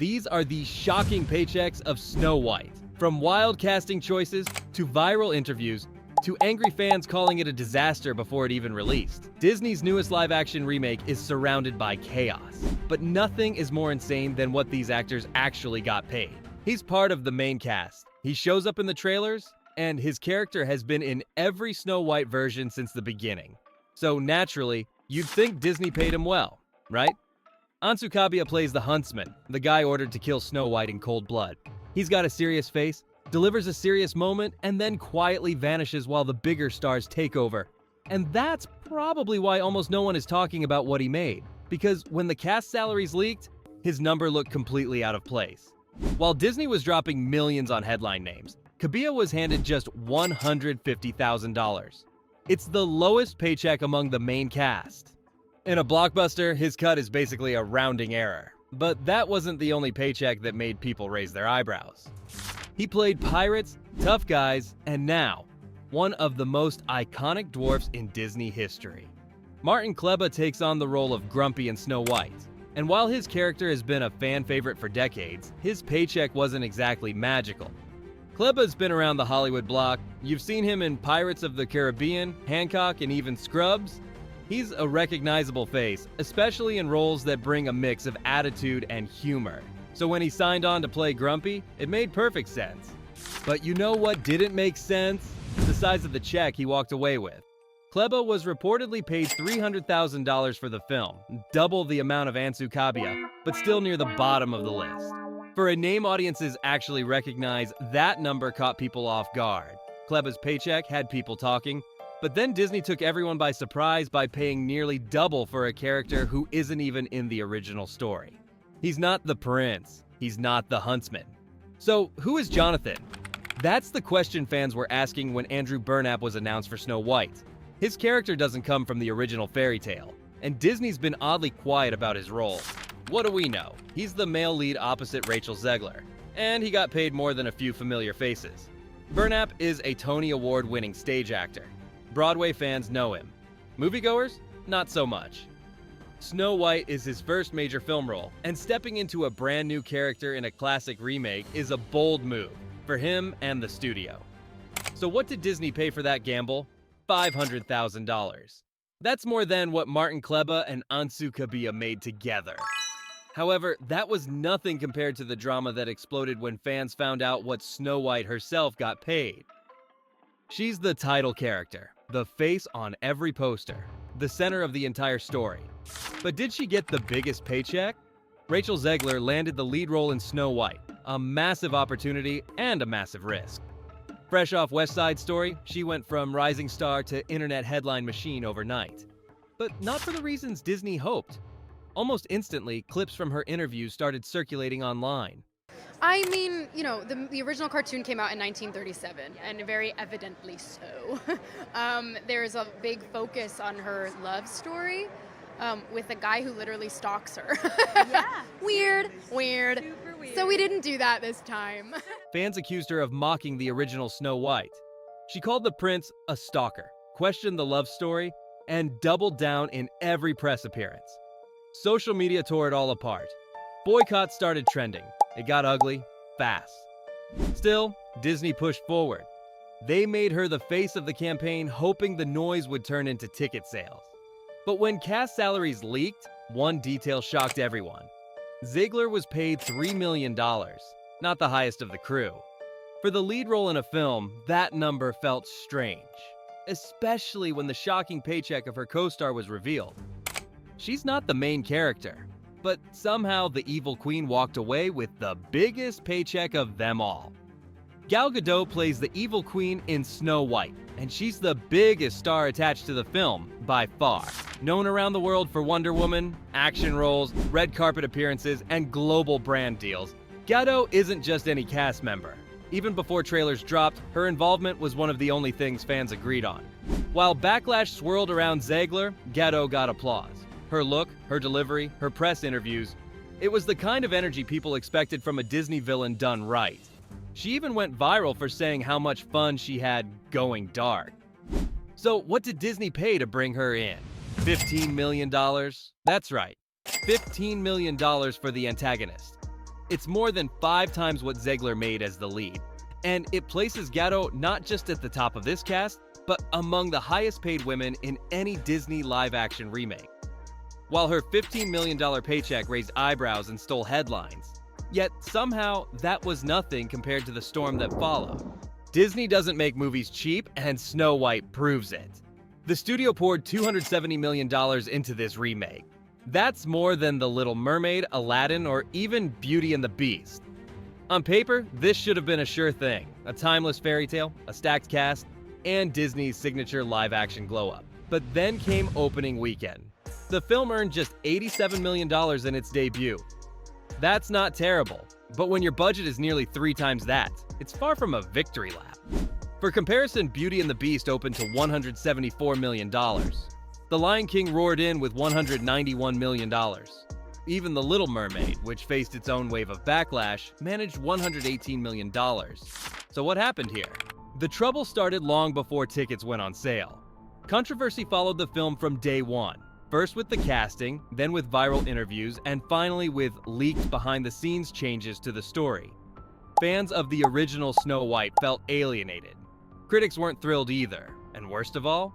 These are the shocking paychecks of Snow White. From wild casting choices, to viral interviews, to angry fans calling it a disaster before it even released. Disney's newest live-action remake is surrounded by chaos. But nothing is more insane than what these actors actually got paid. He's part of the main cast. He shows up in the trailers, and his character has been in every Snow White version since the beginning. So naturally, you'd think Disney paid him well, right? Ansu Kabiya plays the huntsman, the guy ordered to kill Snow White in cold blood. He's got a serious face, delivers a serious moment, and then quietly vanishes while the bigger stars take over. And that's probably why almost no one is talking about what he made, because when the cast salaries leaked, his number looked completely out of place. While Disney was dropping millions on headline names, Kabiya was handed just $150,000. It's the lowest paycheck among the main cast. In a blockbuster, his cut is basically a rounding error. But that wasn't the only paycheck that made people raise their eyebrows. He played pirates, tough guys, and now, one of the most iconic dwarfs in Disney history. Martin Kleba takes on the role of Grumpy in Snow White. And while his character has been a fan favorite for decades, his paycheck wasn't exactly magical. Kleba's been around the Hollywood block. You've seen him in Pirates of the Caribbean, Hancock, and even Scrubs. He's a recognizable face, especially in roles that bring a mix of attitude and humor. So when he signed on to play Grumpy, it made perfect sense. But you know what didn't make sense? The size of the check he walked away with. Kleba was reportedly paid $300,000 for the film, double the amount of Ansu Kabiya, but still near the bottom of the list. For a name audiences actually recognize, that number caught people off guard. Kleba's paycheck had people talking, but then Disney took everyone by surprise by paying nearly double for a character who isn't even in the original story. He's not the prince, he's not the huntsman. So who is Jonathan? That's the question fans were asking when Andrew Burnap was announced for Snow White. His character doesn't come from the original fairy tale, and Disney's been oddly quiet about his role. What do we know? He's the male lead opposite Rachel Zegler, and he got paid more than a few familiar faces. Burnap is a Tony Award-winning stage actor. Broadway fans know him. Moviegoers? Not so much. Snow White is his first major film role, and stepping into a brand new character in a classic remake is a bold move for him and the studio. So what did Disney pay for that gamble? $500,000. That's more than what Martin Kleba and Ansu Kabiya made together. However, that was nothing compared to the drama that exploded when fans found out what Snow White herself got paid. She's the title character, the face on every poster, the center of the entire story. But did she get the biggest paycheck? Rachel Zegler landed the lead role in Snow White, a massive opportunity and a massive risk. Fresh off West Side Story, she went from rising star to internet headline machine overnight. But not for the reasons Disney hoped. Almost instantly, clips from her interviews started circulating online. I mean, you know, the original cartoon came out in 1937, and very evidently so. There's a big focus on her love story with a guy who literally stalks her. Yeah. Weird. Super weird. So we didn't do that this time. Fans accused her of mocking the original Snow White. She called the prince a stalker, questioned the love story, and doubled down in every press appearance. Social media tore it all apart. Boycotts started trending. It got ugly, fast. Still, Disney pushed forward. They made her the face of the campaign, hoping the noise would turn into ticket sales. But when cast salaries leaked, one detail shocked everyone. Zegler was paid $3 million, not the highest of the crew. For the lead role in a film, that number felt strange, especially when the shocking paycheck of her co-star was revealed. She's not the main character, but somehow the evil queen walked away with the biggest paycheck of them all. Gal Gadot plays the evil queen in Snow White, and she's the biggest star attached to the film by far. Known around the world for Wonder Woman, action roles, red carpet appearances, and global brand deals, Gadot isn't just any cast member. Even before trailers dropped, her involvement was one of the only things fans agreed on. While backlash swirled around Zegler, Gadot got applause. Her look, her delivery, her press interviews, it was the kind of energy people expected from a Disney villain done right. She even went viral for saying how much fun she had going dark. So what did Disney pay to bring her in? $15 million? That's right, $15 million for the antagonist. It's more than 5 times what Zegler made as the lead. And it places Gatto not just at the top of this cast, but among the highest paid women in any Disney live-action remake. While her $15 million paycheck raised eyebrows and stole headlines, yet somehow that was nothing compared to the storm that followed. Disney doesn't make movies cheap, and Snow White proves it. The studio poured $270 million into this remake. That's more than The Little Mermaid, Aladdin, or even Beauty and the Beast. On paper, this should have been a sure thing. A timeless fairy tale, a stacked cast, and Disney's signature live-action glow-up. But then came opening weekend. The film earned just $87 million in its debut. That's not terrible, but when your budget is nearly 3 times that, it's far from a victory lap. For comparison, Beauty and the Beast opened to $174 million. The Lion King roared in with $191 million. Even The Little Mermaid, which faced its own wave of backlash, managed $118 million. So what happened here? The trouble started long before tickets went on sale. Controversy followed the film from day one. First with the casting, then with viral interviews, and finally with leaked behind-the-scenes changes to the story. Fans of the original Snow White felt alienated. Critics weren't thrilled either, and worst of all,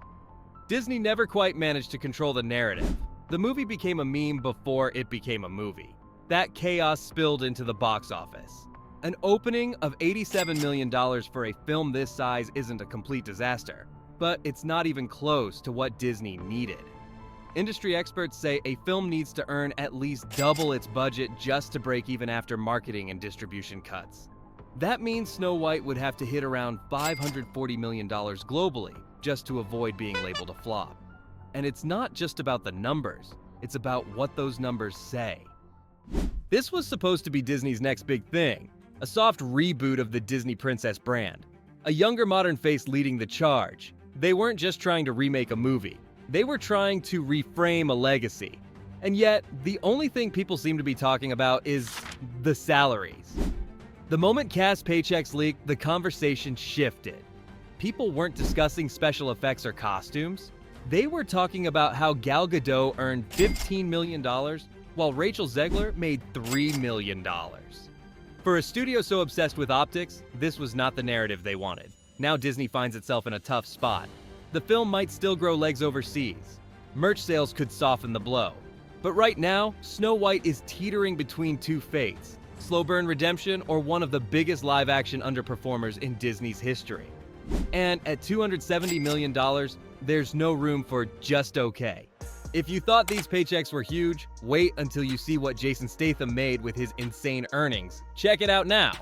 Disney never quite managed to control the narrative. The movie became a meme before it became a movie. That chaos spilled into the box office. An opening of $87 million for a film this size isn't a complete disaster, but it's not even close to what Disney needed. Industry experts say a film needs to earn at least double its budget just to break even after marketing and distribution cuts. That means Snow White would have to hit around $540 million globally just to avoid being labeled a flop. And it's not just about the numbers, it's about what those numbers say. This was supposed to be Disney's next big thing, a soft reboot of the Disney princess brand. A younger modern face leading the charge. They weren't just trying to remake a movie. They were trying to reframe a legacy. And yet, the only thing people seem to be talking about is the salaries. The moment cast Paychecks leaked, the conversation shifted. People weren't discussing special effects or costumes. They were talking about how Gal Gadot earned $15 million, while Rachel Zegler made $3 million. For a studio so obsessed with optics, this was not the narrative they wanted. Now Disney finds itself in a tough spot. The film might still grow legs overseas. Merch sales could soften the blow. But right now, Snow White is teetering between two fates: slow burn redemption or one of the biggest live-action underperformers in Disney's history. And at $270 million, there's no room for just okay. If you thought these paychecks were huge, wait until you see what Jason Statham made with his insane earnings. Check it out now.